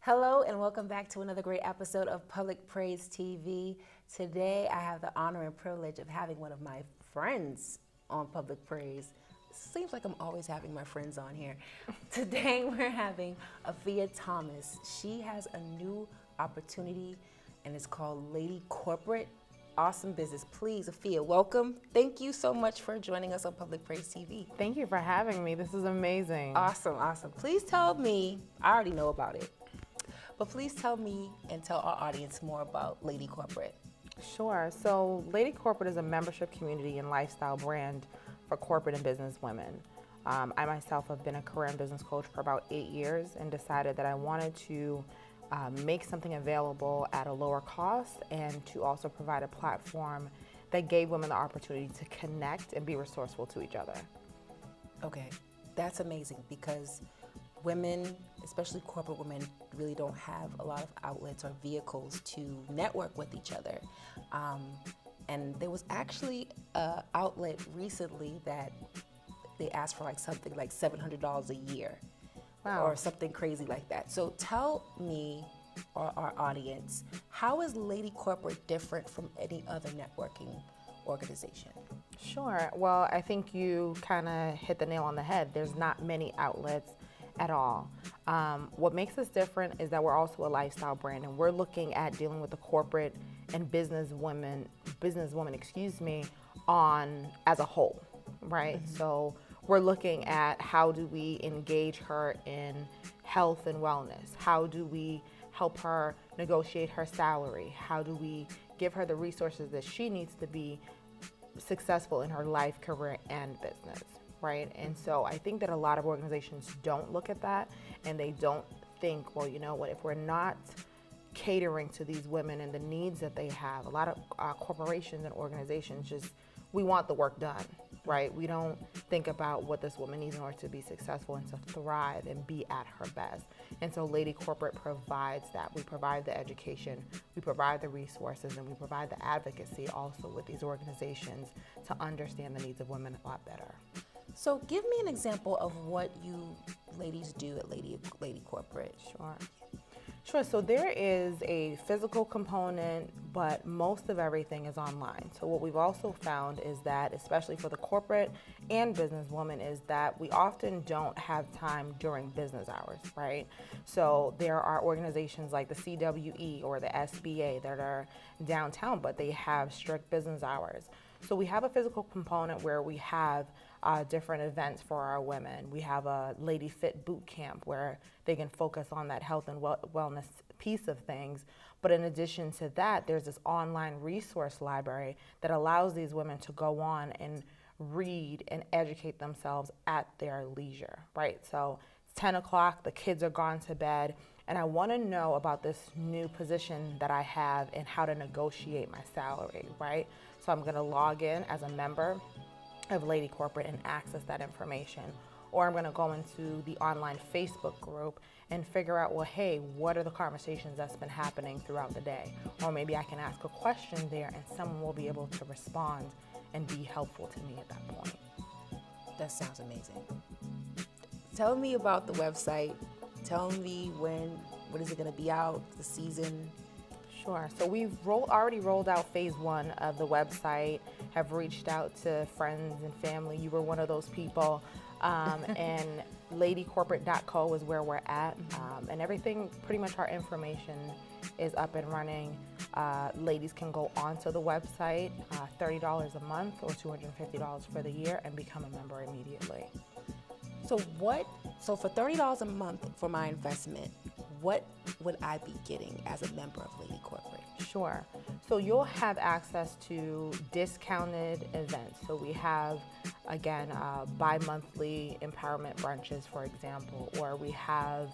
Hello and welcome back to another great episode of Public Praise TV. Today I have the honor and privilege of having one of my friends on Public Praise. Seems like I'm always having my friends on here. Today we're having Ahfeeyah Thomas. She has a new opportunity and it's called Lady Corporate. Awesome business. Please, Ahfeeyah, welcome. Thank you so much for joining us on Public Praise TV. Thank you for having me. This is amazing. Awesome, awesome. Please tell me, I already know about it, but please tell me and tell our audience more about Lady Corporate. Sure. So Lady Corporate is a membership community and lifestyle brand for corporate and business women. I myself have been a career and business coach for about 8 years and decided that I wanted to make something available at a lower cost and to also provide a platform that gave women the opportunity to connect and be resourceful to each other. Okay, that's amazing because women, especially corporate women, really don't have a lot of outlets or vehicles to network with each other. And there was actually an outlet recently that they asked for like something like $700 a year. Wow. Or something crazy like that. So tell me or our audience, how is Lady Corporate different from any other networking organization? Sure. Well, I think you kind of hit the nail on the head. There's not many outlets at all. What makes us different is that we're also a lifestyle brand, and we're looking at dealing with the corporate and businesswoman, on as a whole, right? Mm-hmm. So we're looking at how do we engage her in health and wellness? How do we help her negotiate her salary? How do we give her the resources that she needs to be successful in her life, career, and business, right? And so I think that a lot of organizations don't look at that, and they don't think, well, you know what, if we're not catering to these women and the needs that they have, a lot of corporations and organizations just, we want the work done, right? We don't think about what this woman needs in order to be successful and to thrive and be at her best. And so Lady Corporate provides that. We provide the education, we provide the resources, and we provide the advocacy also with these organizations to understand the needs of women a lot better. So give me an example of what you ladies do at Lady Corporate. Sure, so there is a physical component, but most of everything is online. So what we've also found is that, especially for the corporate and businesswoman, is that we often don't have time during business hours, right? So there are organizations like the CWE or the SBA that are downtown, but they have strict business hours. So we have a physical component where we have different events for our women. We have a Lady Fit boot camp where they can focus on that health and wellness piece of things. But in addition to that, there's this online resource library that allows these women to go on and read and educate themselves at their leisure, right? So it's 10 o'clock, the kids are gone to bed, and I want to know about this new position that I have and how to negotiate my salary, right? So I'm going to log in as a member of Lady Corporate and access that information. Or I'm going to go into the online Facebook group and figure out, well, hey, what are the conversations that's been happening throughout the day? Or maybe I can ask a question there and someone will be able to respond and be helpful to me at that point. That sounds amazing. Tell me about the website. Tell me when is it going to be out, the season? Sure. So we've already rolled out phase 1 of the website, have reached out to friends and family. You were one of those people. And ladycorporate.co is where we're at. And everything, pretty much our information is up and running. Ladies can go onto the website, $30 a month or $250 for the year, and become a member immediately. So for $30 a month for my investment, what would I be getting as a member of Lady Corporate? Sure. So you'll have access to discounted events. So we have, again, bi-monthly empowerment brunches, for example, or we have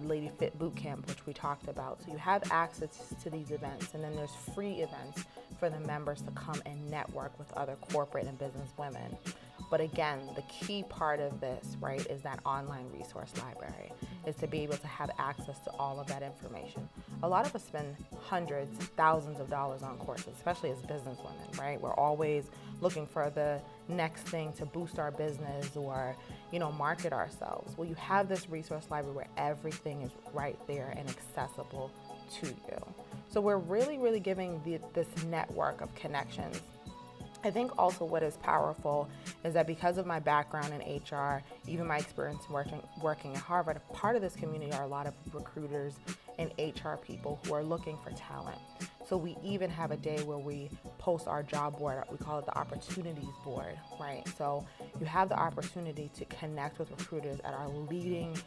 Lady Fit Boot Camp, which we talked about. So you have access to these events, and then there's free events for the members to come and network with other corporate and business women. But again, the key part of this, right, is that online resource library, is to be able to have access to all of that information. A lot of us spend hundreds, thousands of dollars on courses, especially as business women, right? We're always looking for the next thing to boost our business or, market ourselves? Well, you have this resource library where everything is right there and accessible to you. So we're really, really giving this network of connections. I think also what is powerful is that because of my background in HR, even my experience working at Harvard, part of this community are a lot of recruiters and HR people who are looking for talent. So we even have a day where we post our job board. We call it the opportunities board, right? So you have the opportunity to connect with recruiters at our leading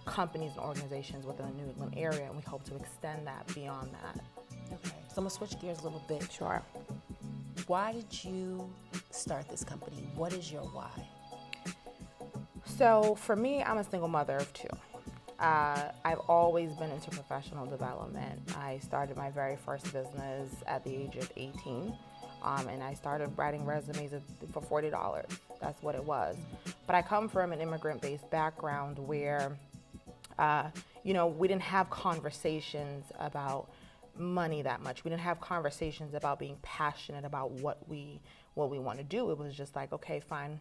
companies and organizations within the New England area, and we hope to extend that beyond that. Okay, so I'm gonna switch gears a little bit. Sure. Why did you start this company? What is your why? So for me, I'm a single mother of two. I've always been into professional development. I started my very first business at the age of 18, and I started writing resumes for $40. That's what it was. But I come from an immigrant-based background where, we didn't have conversations about money that much. We didn't have conversations about being passionate about what we want to do. It was just like, okay, fine,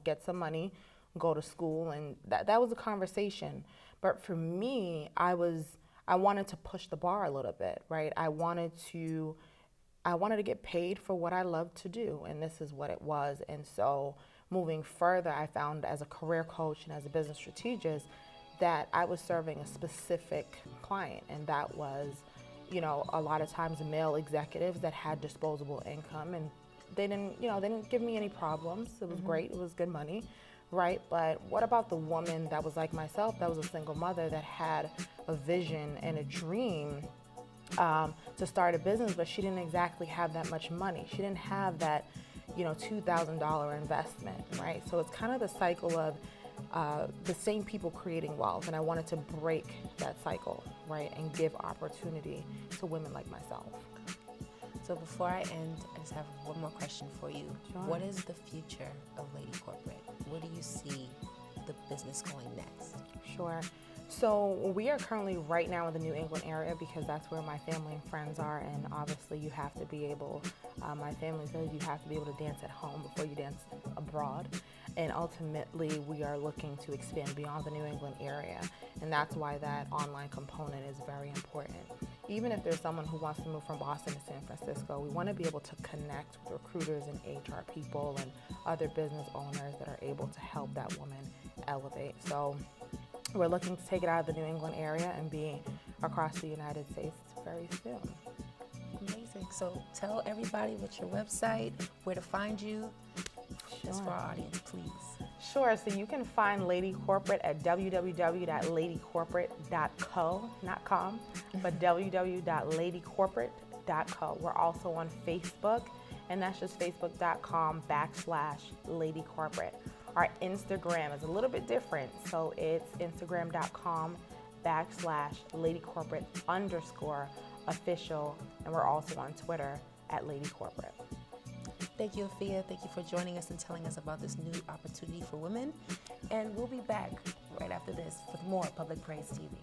get some money, go to school, and that was a conversation. But for me, I wanted to push the bar a little bit, right? I wanted to get paid for what I love to do, and this is what it was. And so moving further, I found as a career coach and as a business strategist that I was serving a specific client, and that was a lot of times male executives that had disposable income, and they didn't give me any problems. It was great. It was good money, right? But what about the woman that was like myself, that was a single mother that had a vision and a dream to start a business, but she didn't exactly have that much money. She didn't have that, $2,000 investment, right? So it's kind of the cycle of the same people creating wealth, and I wanted to break that cycle, right, and give opportunity to women like myself. So before I end, I just have one more question for you. Sure. What is the future of Lady Corporate? Where do you see the business going next? Sure. So we are currently right now in the New England area because that's where my family and friends are, and obviously you have to be able, my family says you have to be able to dance at home before you dance abroad. And ultimately, we are looking to expand beyond the New England area, and that's why that online component is very important. Even if there's someone who wants to move from Boston to San Francisco, we want to be able to connect with recruiters and HR people and other business owners that are able to help that woman elevate. So we're looking to take it out of the New England area and be across the United States very soon. Amazing. So tell everybody what's your website, where to find you. Just for our audience, please. Sure. So you can find Lady Corporate at www.ladycorporate.co, not com, but www.ladycorporate.co. We're also on Facebook, and that's just facebook.com/ladycorporate. Our Instagram is a little bit different, so it's instagram.com/ladycorporate_official, and we're also on Twitter at Lady Corporate. Thank you, Ahfeeyah. Thank you for joining us and telling us about this new opportunity for women. And we'll be back right after this with more Public Praise TV.